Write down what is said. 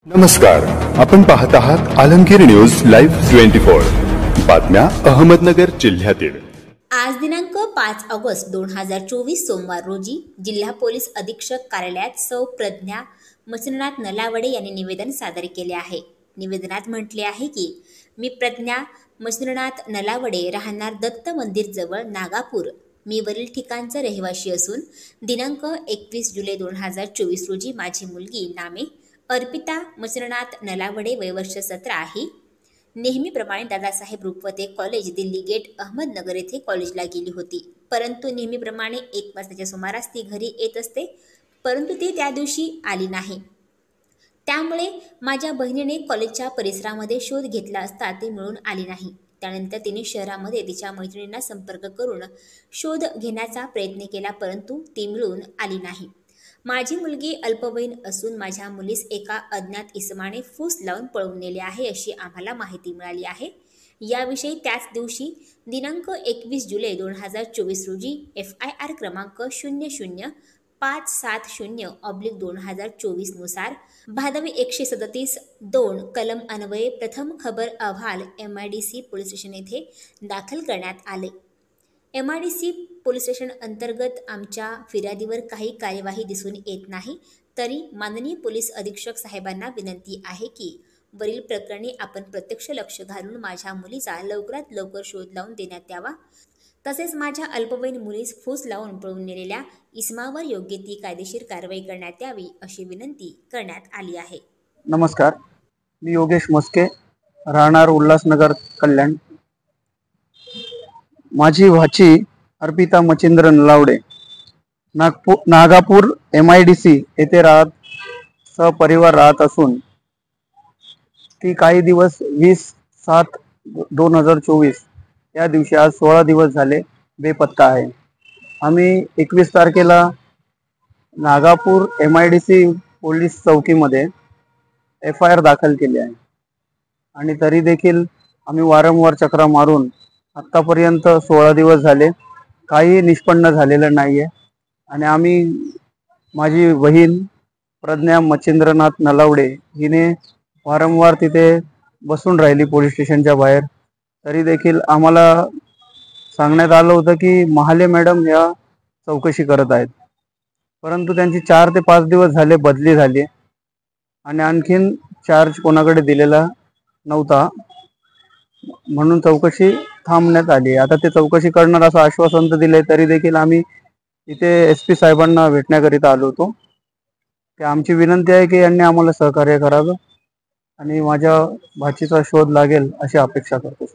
नमस्कार, आपण पाहत आहात आलमगीर न्यूज लाईव्ह 24 बातम्या अहमदनगर जिल्ह्यातील। आज दिनांक 5 ऑगस्ट 2024 सोमवार रोजी जिल्हा पोलीस अधीक्षक कार्यालयात सौ प्रज्ञा मच्छिंद्रनाथ नलावडे यांनी निवेदन सादर केले आहे। निवेदनात म्हटले आहे की मी प्रज्ञा मच्छिंद्रनाथ नलावडे राहणार दत्त मंदिर जवळ नागापूर मी वरील ठिकाणचा रहिवासी असून दिनांक 21 जुलै 2024 रोजी माझी मुलगी नामे अर्पिता मच्छिंद्रनाथ नलावडे वय वर्ष 17 आहे। नेहमीप्रमाणे दादासाहेब रुपवते कॉलेज दिल्ली गेट अहमदनगर येथे कॉलेजला गेली होती, परंतु नेहमीप्रमाणे 1 वाजताच्या सुमारास ती घरी येत असते, परंतु ती त्या दिवशी आली नाही। त्यामुळे माझ्या बहिणीने कॉलेजच्या परिसरामध्ये शोध घेतला असता ती मिळून आली नाही। त्यानंतर तिने शहरामध्ये तिच्या मैत्रिणींना संपर्क करून शोध घेण्याचा प्रयत्न केला, परंतु ती मिळून आली नाही। माझी मुलगी अल्पवयीन असून माझ्या मुलीस एका अज्ञात इसमाने फूस लावून पळवून नेले आहे अशी आम्हाला माहिती मिळाली आहे। याविषयी त्याच दिवशी दिनांक 21 जुलै 2024 रोजी FIR क्रमांक 00570/2024 नुसार भादवी 137(2) कलम अन्वये प्रथम खबर अहवाल MIDC पोलीस स्टेशन येथे दाखल करण्यात आले। MIDC पोलीस स्टेशन अंतर्गत आमच्या फिर्यादीवर काही कार्यवाही दिसून येत नाही, तरी माननीय पोलीस अधीक्षक साहेबांना विनंती आहे की वरील प्रकरणी आपण प्रत्यक्ष लक्ष घालून माझ्या मुलीचा लवकरात लवकर शोध लावून देण्यात यावा, तसेच माझ्या अल्पवयीन मुलीस फूस लावून पळवून नेलेल्या इसमावर योग्य ती कायदेशीर कारवाई करण्यात यावी अशी विनंती करण्यात आली आहे। नमस्कार, मी योगेश मस्के, राहणार उल्हासनगर कल्याण। माझी भाची अर्पिता मच्छिंद्र नलावडे नागापूर MIDC येथे सपरिवार राहत असून ती काही दिवस 20/7/2024 या दिवशी आज 16 दिवस झाले बेपत्ता आहे। आम्ही 21 तारखेला नागापूर MIDC पोलीस चौकीमध्ये FIR दाखल केली आहे आणि तरी देखील आम्ही वारंवार चक्रा मारून आतापर्यंत 16 दिवस झाले काही निष्पन्न झालेलं नाहीये आणि आम्ही माझी बहीण प्रज्ञा मच्छिंद्रनाथ नलावडे हिने वारंवार तिथे बसून राहिली पोलीस स्टेशनच्या बाहेर, तरी देखील आम्हाला सांगण्यात आलं होतं की महाले मॅडम या चौकशी करत आहेत, परंतु त्यांची 4 ते 5 दिवस झाले बदली झाली आणि आणखीन चार्ज कोणाकडे दिलेला नव्हता, म्हणून चौकशी थांबण्यात आली। आता ते चौकशी करणार असं आश्वासन तर दिले, तरी देखील आम्ही इथे SP साहेबांना भेटण्याकरिता आलो होतो। ते आमची विनंती आहे की यांनी आम्हाला सहकार्य करावं आणि माझ्या भाचीचा शोध लागेल अशी अपेक्षा करतो।